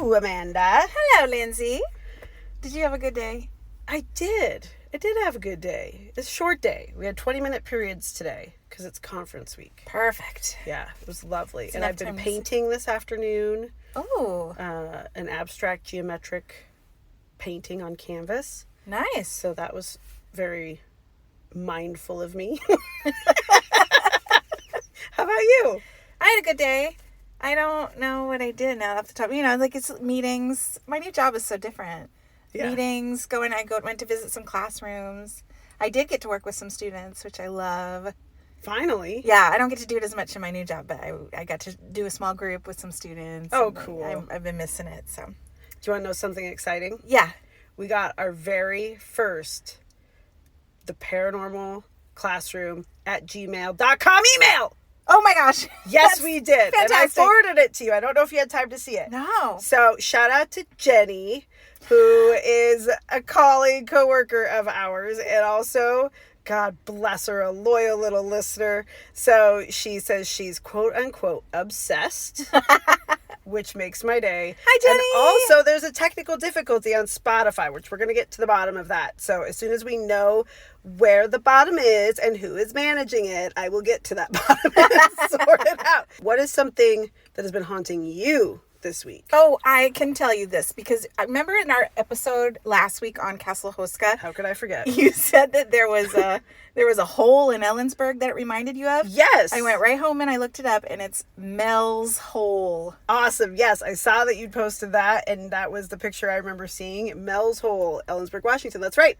Hello, Amanda. Hello, Lindsay. Did you have a good day? I did have a good day. It's a short day. We had 20-minute periods today because it's conference week. Perfect. Yeah, it was lovely. It's and I've been painting this afternoon. Oh. An abstract geometric painting on canvas. Nice. So that was very mindful of me. How about you? I had a good day. I don't know what I did now off the top. It's meetings. My new job is so different. Yeah. Meetings, went to visit some classrooms. I did get to work with some students, which I love. Finally. Yeah, I don't get to do it as much in my new job, but I got to do a small group with some students. Oh, cool. I've been missing it, so. Do you want to know something exciting? Yeah. We got our very first The Paranormal Classroom at gmail.com email. Oh my gosh. Yes, we did. Fantastic. And I forwarded it to you. I don't know if you had time to see it. No. So shout out to Jenny, who is a colleague, coworker of ours, and also, God bless her, a loyal little listener. So she says she's quote unquote obsessed, which makes my day. Hi, Jenny. And also, there's a technical difficulty on Spotify, which we're going to get to the bottom of that. So as soon as we know where the bottom is and who is managing it, I will get to that bottom and sort it out. What is something that has been haunting you this week? Oh, I can tell you this because I remember in our episode last week on Castle Hoska. How could I forget? You said that there was a hole in Ellensburg that it reminded you of. Yes. I went right home and I looked it up, and it's Mel's Hole. Awesome. Yes, I saw that you posted that, and that was the picture I remember seeing. Mel's Hole, Ellensburg, Washington. That's right.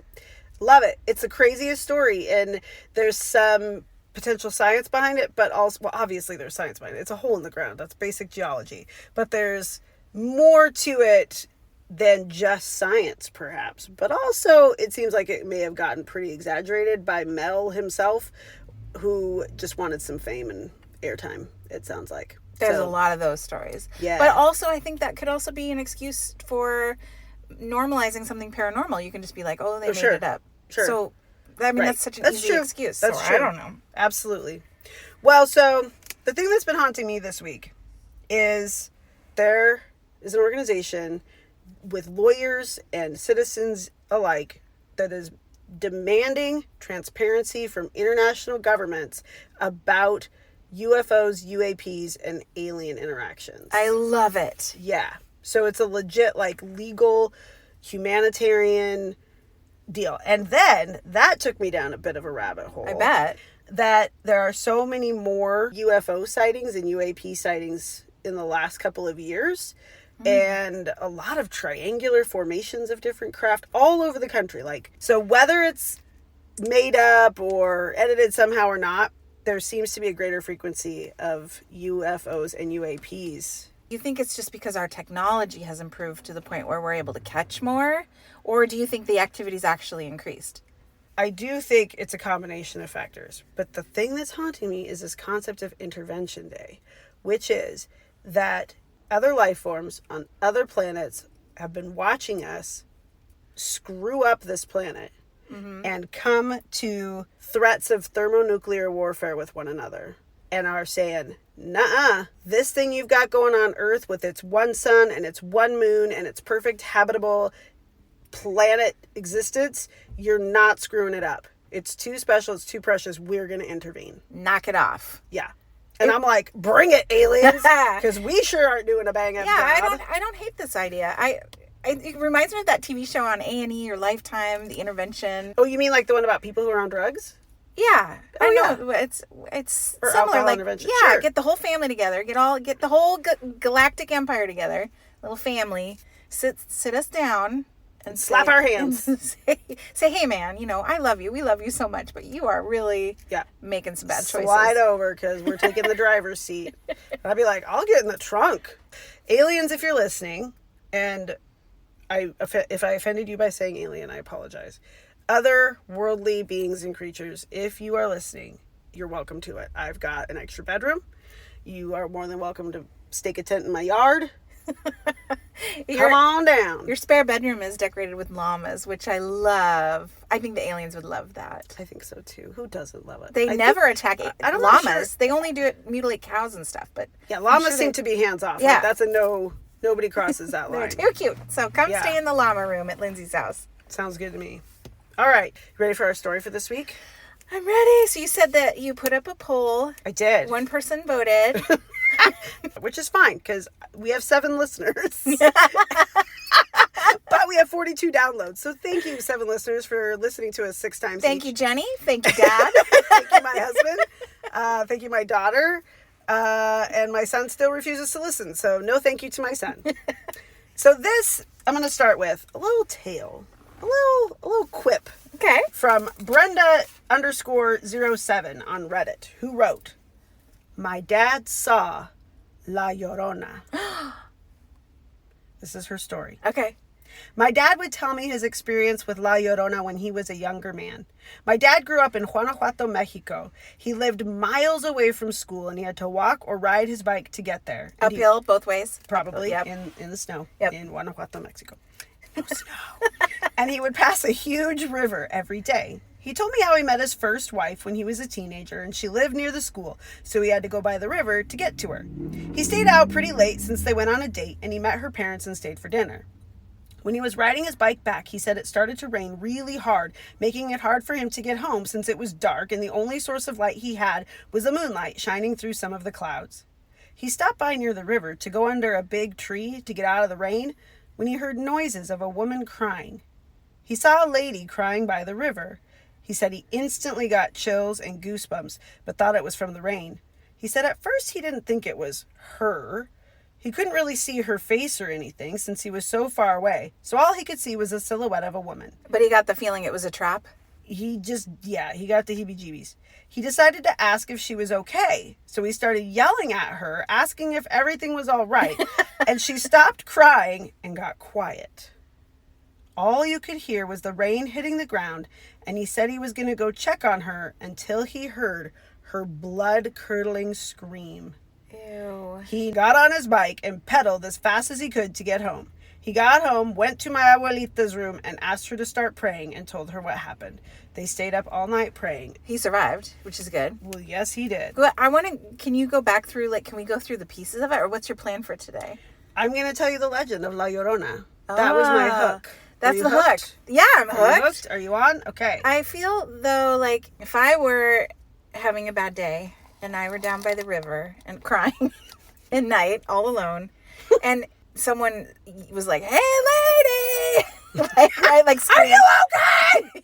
Love it. It's the craziest story, and there's some potential science behind it, but also, well, obviously there's science behind it. It's a hole in the ground. That's basic geology. But there's more to it than just science, perhaps. But also, it seems like it may have gotten pretty exaggerated by Mel himself, who just wanted some fame and airtime, it sounds like. There's a lot of those stories. Yeah. But also, I think that could also be an excuse for normalizing something paranormal. You can just be like, oh, they made it up. Sure. So, I mean, that's such an easy excuse. That's so true. I don't know. Absolutely. Well, so the thing that's been haunting me this week is there is an organization with lawyers and citizens alike that is demanding transparency from international governments about UFOs, UAPs, and alien interactions. I love it. Yeah. So it's a legit, legal, humanitarian deal. And then that took me down a bit of a rabbit hole. I bet. That there are so many more UFO sightings and UAP sightings in the last couple of years. And a lot of triangular formations of different craft all over the country. So whether it's made up or edited somehow or not, there seems to be a greater frequency of UFOs and UAPs. You think it's just because our technology has improved to the point where we're able to catch more? Or do you think the activity's actually increased? I do think it's a combination of factors. But the thing that's haunting me is this concept of Intervention Day, which is that other life forms on other planets have been watching us screw up this planet and come to threats of thermonuclear warfare with one another and are saying, nuh-uh, this thing you've got going on Earth with its one sun and its one moon and its perfect habitable planet existence, you're not screwing it up. It's too special. It's too precious. We're going to intervene. Knock it off. Yeah. And I'm like, bring it, aliens, because we sure aren't doing a bang up job. I don't hate this idea. It reminds me of that TV show on A&E or Lifetime, The Intervention. Oh, you mean like the one about people who are on drugs? Yeah. Oh, I know. It's or similar. Alcohol Intervention. Yeah, sure. Get the whole family together. Get the whole galactic empire together. Little family. Sit us down. And slap our hands. Say, hey, man, I love you. We love you so much, but you are really making some bad choices. Slide over because we're taking the driver's seat. And I'd be like, I'll get in the trunk. Aliens, if you're listening, and if I offended you by saying alien, I apologize. Other worldly beings and creatures, if you are listening, you're welcome to it. I've got an extra bedroom. You are more than welcome to stake a tent in my yard. Come on down. Your spare bedroom is decorated with llamas, which I love. I think the aliens would love that. I think so too. Who doesn't love it? They never attack llamas. Sure. They only mutilate cows and stuff. But yeah, llamas seem to be hands off. Yeah, that's a no Nobody crosses that They're line. too cute. So come Yeah. stay in the llama room at Lindsay's house. Sounds good to me. All right. You ready for our story for this week? I'm ready. So you said that you put up a poll. I did. One person voted. Which is fine because we have 7 listeners. But we have 42 downloads. So thank you, 7 listeners, for listening to us 6 times Thank each. you, Jenny. Thank you, Dad. Thank you, my husband. Thank you, my daughter. And my son still refuses to listen. So no thank you to my son. So this, I'm going to start with a little tale. A little quip. Okay. From Brenda_07 on Reddit, who wrote, "My dad saw La Llorona." This is her story. Okay. "My dad would tell me his experience with La Llorona when he was a younger man. My dad grew up in Guanajuato, Mexico. He lived miles away from school and he had to walk or ride his bike to get there. And Uphill, both ways. probably Yep. in the snow Yep. in Guanajuato, Mexico. No snow. And he would pass a huge river every day. He told me how he met his first wife when he was a teenager and she lived near the school, so he had to go by the river to get to her. He stayed out pretty late since they went on a date and he met her parents and stayed for dinner. When he was riding his bike back, he said it started to rain really hard, making it hard for him to get home since it was dark and the only source of light he had was the moonlight shining through some of the clouds. He stopped by near the river to go under a big tree to get out of the rain when he heard noises of a woman crying. He saw a lady crying by the river. He said he instantly got chills and goosebumps, but thought it was from the rain. He said at first he didn't think it was her. He couldn't really see her face or anything since he was so far away, so all he could see was a silhouette of a woman. But he got the feeling it was a trap. He got the heebie-jeebies. He decided to ask if she was okay, so he started yelling at her, asking if everything was all right, and she stopped crying and got quiet. All you could hear was the rain hitting the ground, and he said he was going to go check on her until he heard her blood-curdling scream. Ew. He got on his bike and pedaled as fast as he could to get home. He got home, went to my abuelita's room, and asked her to start praying and told her what happened. They stayed up all night praying. He survived, which is good. Well, yes, he did. Well, can you go back through, can we go through the pieces of it, or what's your plan for today? I'm going to tell you the legend of La Llorona. That was my hook. That's Are you the hook. hooked? Yeah, I'm Are you hooked. Are you on? Okay. I feel, though, like if I were having a bad day and I were down by the river and crying at night all alone and someone was like, "Hey, lady!" like scream. Are you okay?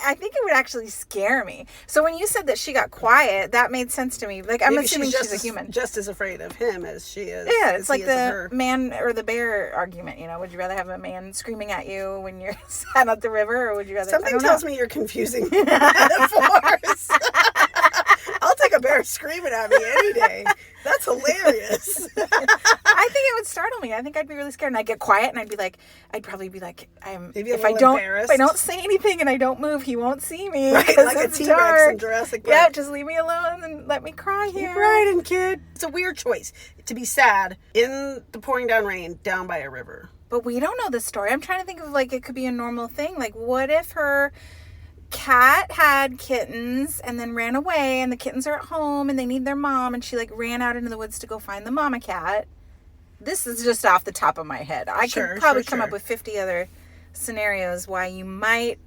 I think it would actually scare me. So when you said that she got quiet, that made sense to me. Like, I'm Maybe assuming she's a as, human. just as afraid of him as she is. Yeah, as it's like he is of the her. man or the bear argument. Would you rather have a man screaming at you when you're sad at the river, or would you rather? Something tells me you're confusing metaphors. I'll take a bear screaming at me any day. That's hilarious. I think it would startle me. I think I'd be really scared, and I'd get quiet, and I'd probably be like, Maybe a if I little don't, embarrassed. if I don't say anything and I don't move, he won't see me. Right, 'cause like a it's T-Rex dark. in Jurassic Park. Yeah, just leave me alone and let me cry here. Keep riding, kid. It's a weird choice to be sad in the pouring down rain down by a river. But we don't know this story. I'm trying to think of it could be a normal thing. Like, what if her cat had kittens and then ran away, and the kittens are at home and they need their mom, and she ran out into the woods to go find the mama cat? This is just off the top of my head. I could probably come up with 50 other scenarios why you might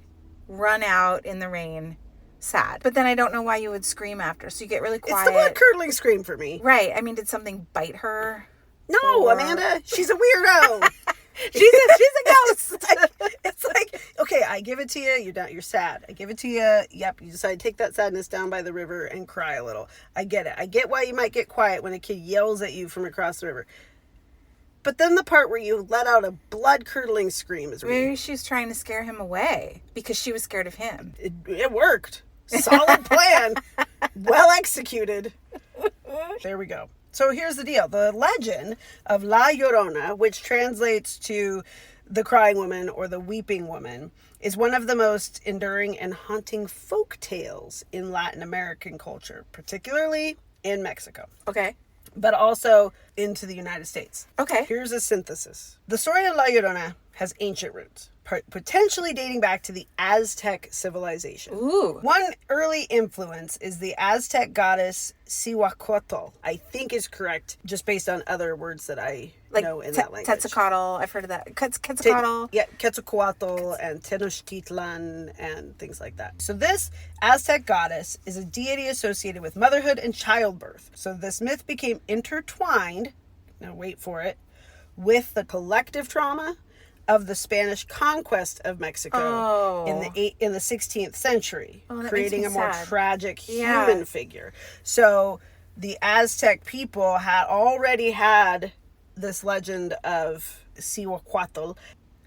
run out in the rain sad. But then I don't know why you would scream after. So you get really quiet. It's the blood-curdling scream for me. Right. I mean, did something bite her? No, Or- Amanda. She's a weirdo. She's a ghost. It's like, okay, I give it to you. You're sad. I give it to you. Yep, you decide to take that sadness down by the river and cry a little. I get it. I get why you might get quiet when a kid yells at you from across the river. But then the part where you let out a blood-curdling scream is weird. Maybe she's trying to scare him away because she was scared of him. It worked. Solid plan. Well executed. There we go. So here's the deal. The legend of La Llorona, which translates to the crying woman or the weeping woman, is one of the most enduring and haunting folk tales in Latin American culture, particularly in Mexico, Okay. but also into the United States. Okay. Here's a synthesis. The story of La Llorona has ancient roots, potentially dating back to the Aztec civilization. Ooh. One early influence is the Aztec goddess Cihuacotl, I think is correct, just based on other words that I know in that language. Quetzalcoatl, I've heard of that. Quetzalcoatl. Quetzalcoatl and Tenochtitlan and things like that. So this Aztec goddess is a deity associated with motherhood and childbirth. So this myth became intertwined, now wait for it, with the collective trauma of the Spanish conquest of Mexico in the 16th century, creating a more tragic human figure. So the Aztec people had already had this legend of Cihuacotl,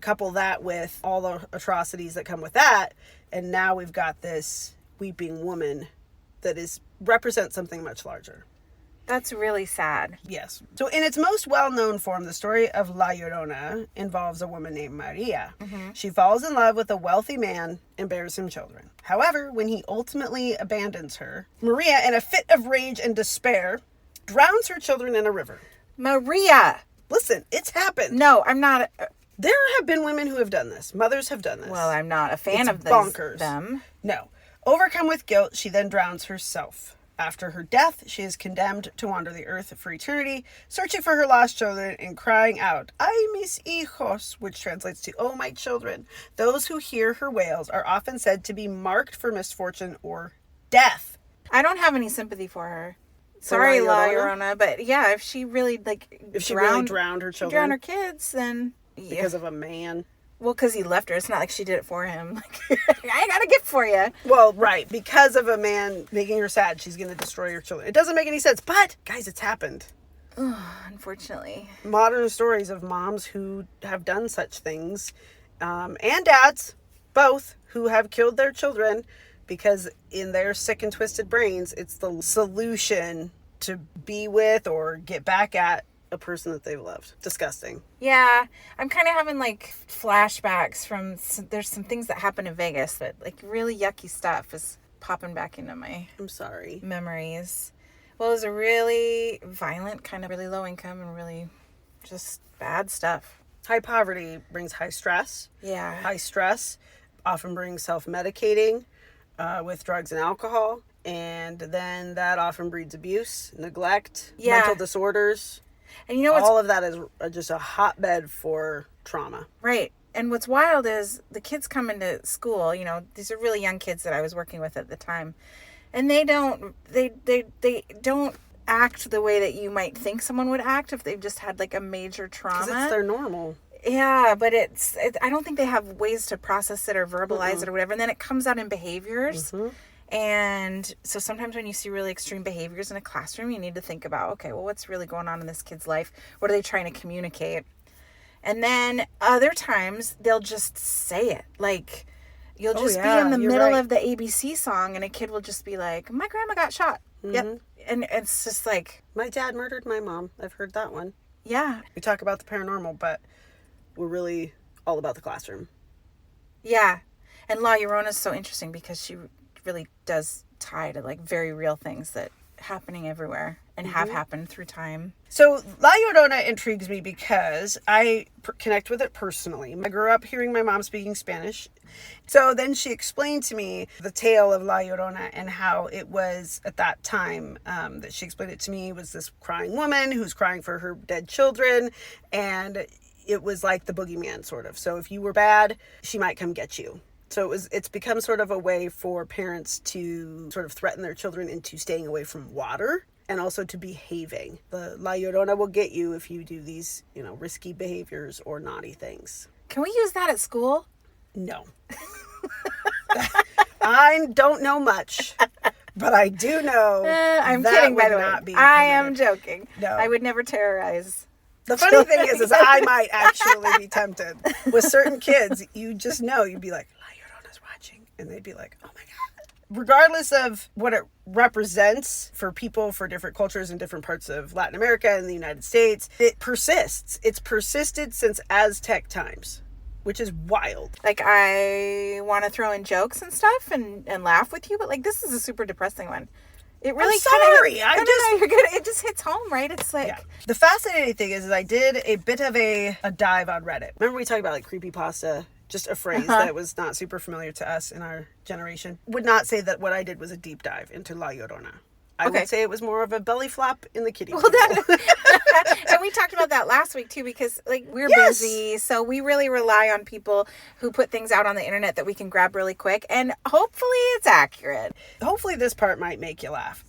couple that with all the atrocities that come with that, and now we've got this weeping woman that represents something much larger. That's really sad. Yes. So in its most well-known form, the story of La Llorona involves a woman named Maria. Mm-hmm. She falls in love with a wealthy man and bears him children. However, when he ultimately abandons her, Maria, in a fit of rage and despair, drowns her children in a river. Maria! Listen, it's happened. No, I'm not. There have been women who have done this. Mothers have done this. Well, I'm not a fan of bonkers. Them. No. Overcome with guilt, she then drowns herself. After her death, she is condemned to wander the earth for eternity, searching for her lost children and crying out, "Ay, mis hijos," which translates to, "Oh, my children." Those who hear her wails are often said to be marked for misfortune or death. I don't have any sympathy for her. Sorry, La Llorona, but yeah, if she really drowned her children, drowned her kids, then because of a man. Well, because he left her. It's not like she did it for him. I got a gift for you. Well, right. Because of a man making her sad, she's going to destroy her children. It doesn't make any sense. But, guys, it's happened. Unfortunately. Modern stories of moms who have done such things. And dads, both, who have killed their children because in their sick and twisted brains, it's the solution to be with or get back at a person that they've loved. Disgusting. Yeah, I'm kind of having like flashbacks from there's some things that happened in Vegas that like really yucky stuff is popping back into my memories. Well, it was a really violent, kind of really low income and really just bad stuff. High poverty brings high stress. Yeah. High stress often brings self-medicating with drugs and alcohol, and then that often breeds abuse, neglect, mental disorders. And you know all of that is just a hotbed for trauma. Right. And what's wild is the kids come into school, you know, these are really young kids that I was working with at the time. And they don't act the way that you might think someone would act if they've just had like a major trauma. Because it's their normal. Yeah, but I don't think they have ways to process it or verbalize it or whatever. And then it comes out in behaviors. Mm-hmm. And so sometimes when you see really extreme behaviors in a classroom, you need to think about, okay, well, what's really going on in this kid's life? What are they trying to communicate? And then other times they'll just say it. Like you'll just be in the middle of the ABC song and a kid will just be like, "My grandma got shot." Mm-hmm. Yep. And it's just like, "My dad murdered my mom." I've heard that one. Yeah. We talk about the paranormal, but we're really all about the classroom. Yeah. And La Llorona is so interesting because she really does tie to like very real things that happening everywhere and have happened through time. So La Llorona intrigues me because I connect with it personally. I grew up hearing my mom speaking Spanish. So then she explained to me the tale of La Llorona and how it was at that time that she explained it to me was this crying woman who's crying for her dead children, and it was like the boogeyman sort of. So if you were bad, she might come get you. So it's become sort of a way for parents to sort of threaten their children into staying away from water and also to behaving. The La Llorona will get you if you do these, risky behaviors or naughty things. Can we use that at school? No. I don't know much, but I do know I'm kidding, by the way. I am joking. No. I would never terrorize. The funny thing is I might actually be tempted. With certain kids, you just know, you'd be like, and they'd be like, "Oh my God." Regardless of what it represents for people for different cultures in different parts of Latin America and the United States, it persists. It's persisted since Aztec times, which is wild. Like, I want to throw in jokes and stuff and laugh with you, but like, this is a super depressing one. It really I'm sorry. No, you're good. It just hits home, right? It's like... Yeah. The fascinating thing is I did a bit of a dive on Reddit. Remember we talked about like creepypasta? Just a phrase that was not super familiar to us in our generation. Would not say that what I did was a deep dive into La Llorona. I would say it was more of a belly flop in the kiddie pool. And we talked about that last week too, because like we're busy, so we really rely on people who put things out on the internet that we can grab really quick, and hopefully it's accurate. Hopefully this part might make you laugh.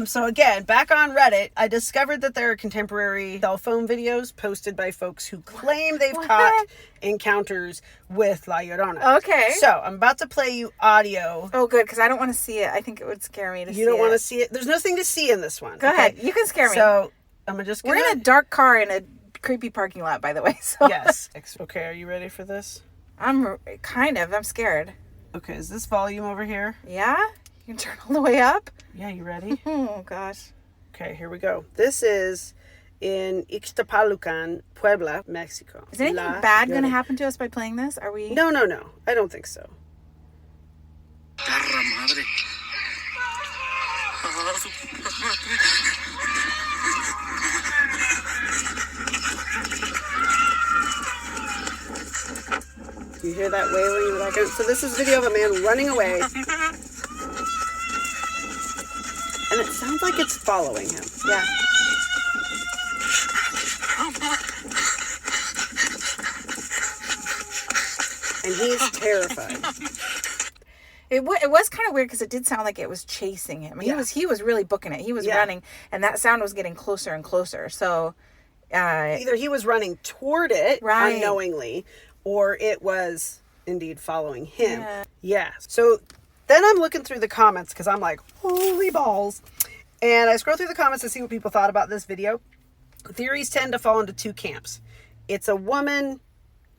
So again, back on Reddit, I discovered that there are contemporary cell phone videos posted by folks who claim they've caught encounters with La Llorona. Okay. So I'm about to play you audio. Oh, good, because I don't want to see it. I think it would scare me to see it. You don't want to see it? There's nothing to see in this one. Go ahead. You can scare me. So we're in a dark car in a creepy parking lot, by the way. So. Yes. Okay, are you ready for this? I'm scared. Okay, is this volume over here? Yeah? You can turn all the way up? Yeah, you ready? Oh, gosh. Okay, here we go. This is in Ixtapalucan, Puebla, Mexico. Is anything bad going to happen to us by playing this? Are we... No. I don't think so. Perra madre. You hear that wailing in the background? So this is a video of a man running away. And it sounds like it's following him. Yeah. And he's terrified. It was kind of weird because it did sound like it was chasing him. He was really booking it. He was running, and that sound was getting closer and closer. So either he was running toward it unknowingly, or it was indeed following him. Yeah. So then I'm looking through the comments because I'm like, holy balls. And I scroll through the comments to see what people thought about this video. Theories tend to fall into two camps. It's a woman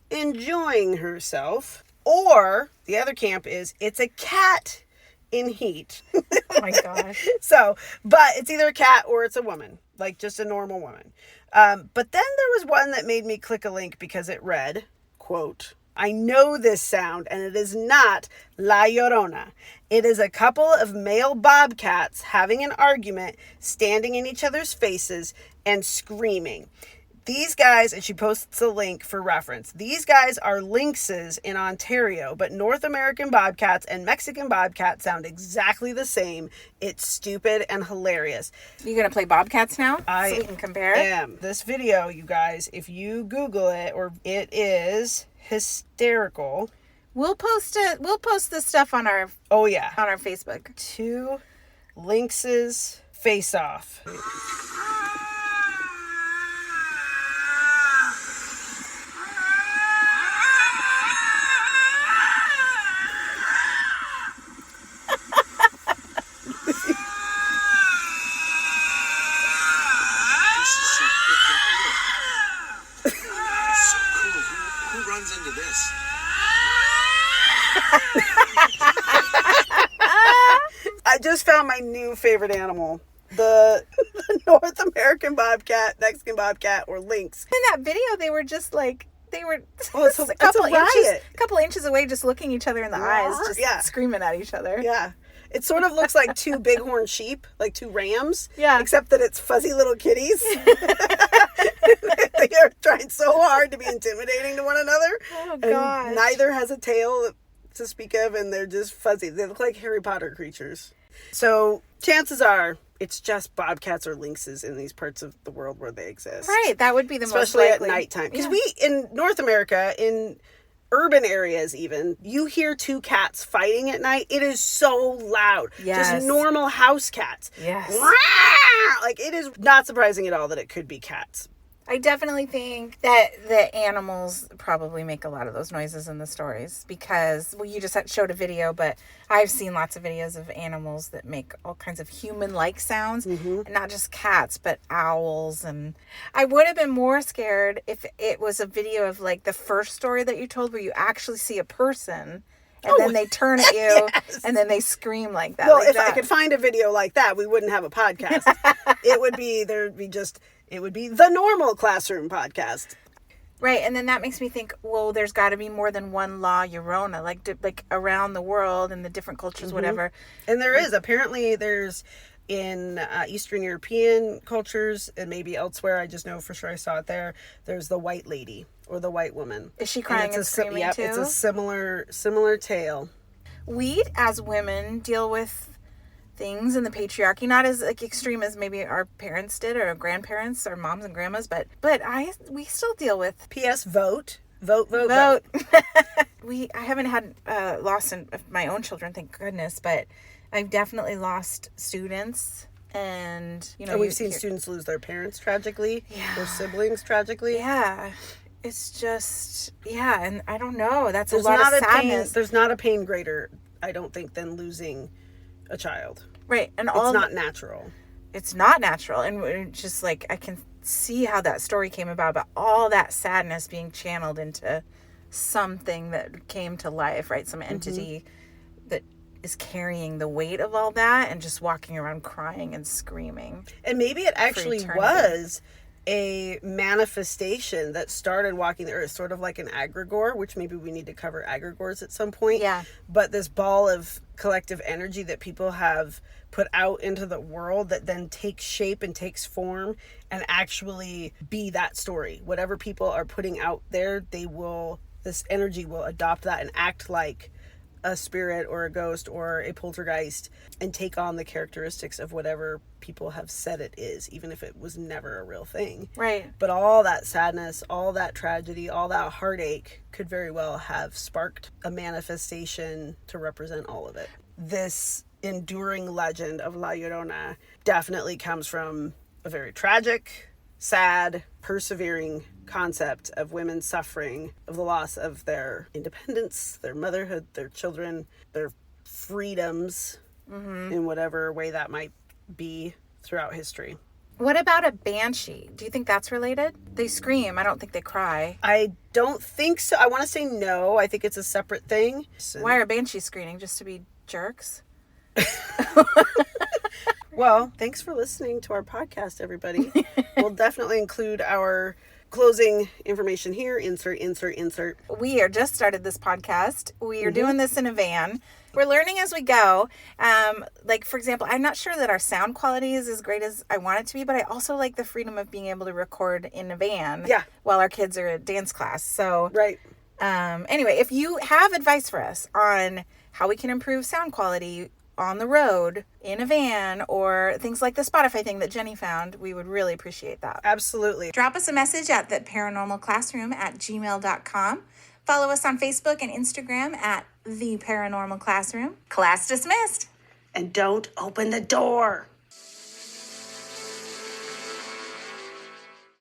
enjoying herself, or the other camp is it's a cat in heat. Oh my gosh. So, but it's either a cat or it's a woman, like just a normal woman. But then there was one that made me click a link because it read, quote, I know this sound, and it is not La Llorona. It is a couple of male bobcats having an argument, standing in each other's faces and screaming. These guys, and she posts a link for reference, these guys are lynxes in Ontario, but North American bobcats and Mexican bobcats sound exactly the same. It's stupid and hilarious. You gonna play bobcats now? So we can compare? I am. This video, you guys, if you Google it, it is hysterical. We'll post it. We'll post this stuff on our on our Facebook. Two lynxes face off. Into this. I just found my new favorite animal. The North American bobcat, Mexican bobcat, or lynx. In that video, they were just like, it's a couple inches away, just looking each other in the eyes, just screaming at each other. Yeah. It sort of looks like two bighorn sheep, like two rams. Yeah. Except that it's fuzzy little kitties. They are trying so hard to be intimidating to one another. Oh, gosh. And neither has a tail to speak of, and they're just fuzzy. They look like Harry Potter creatures. So chances are it's just bobcats or lynxes in these parts of the world where they exist. Right. That would be the most likely. Especially at nighttime. Because we, in North America, in urban areas even, you hear two cats fighting at night. It is so loud. Yes. Just normal house cats. Yes. Like, it is not surprising at all that it could be cats. I definitely think that the animals probably make a lot of those noises in the stories because, well, you just showed a video, but I've seen lots of videos of animals that make all kinds of human-like sounds, and not just cats, but owls. And I would have been more scared if it was a video of like the first story that you told where you actually see a person and then they turn at you and then they scream like that. Well, like if that. I could find a video like that, we wouldn't have a podcast. It would be the normal classroom podcast. Right, and then that makes me think, well, there's got to be more than one La Llorona, like around the world and the different cultures, whatever. And there is. Apparently, there's in Eastern European cultures and maybe elsewhere. I just know for sure I saw it there. There's the white lady or the white woman. Is she crying and screaming too? It's a similar tale. We, as women, deal with things in the patriarchy, not as like extreme as maybe our parents did or our grandparents or moms and grandmas, but we still deal with. P.S. Vote. I haven't had loss of my own children, thank goodness, but I've definitely lost students, and we've seen students lose their parents tragically, their siblings tragically. Yeah, it's just and I don't know. That's a lot of sadness. There's not a pain greater, I don't think, than losing a child. Right, and it's not natural. It's not natural, and just like I can see how that story came about all that sadness being channeled into something that came to life, right? Some entity that is carrying the weight of all that and just walking around crying and screaming. And maybe it actually was a manifestation that started walking the earth, sort of like an egregore, which maybe we need to cover egregores at some point. Yeah. But this ball of collective energy that people have put out into the world that then takes shape and takes form and actually be that story. Whatever people are putting out there, this energy will adopt that and act like a spirit or a ghost or a poltergeist and take on the characteristics of whatever people have said it is, even if it was never a real thing. Right. But all that sadness, all that tragedy, all that heartache could very well have sparked a manifestation to represent all of it. This enduring legend of La Llorona definitely comes from a very tragic, sad, persevering concept of women suffering of the loss of their independence, their motherhood, their children, their freedoms, in whatever way that might be throughout history. What about a banshee? Do you think that's related? They scream. I don't think they cry. I don't think so. I want to say no. I think it's a separate thing. Why are banshees screaming? Just to be jerks? Well, thanks for listening to our podcast, everybody. We'll definitely include our closing information here. Insert. We are just started this podcast. We are doing this in a van. We're learning as we go. Like, for example, I'm not sure that our sound quality is as great as I want it to be, but I also like the freedom of being able to record in a van while our kids are at dance class. So, right. Anyway, if you have advice for us on how we can improve sound quality on the road, in a van, or things like the Spotify thing that Jenny found, we would really appreciate that. Absolutely. Drop us a message at theparanormalclassroom@gmail.com. Follow us on Facebook and Instagram at The Paranormal Classroom. Class dismissed. And don't open the door.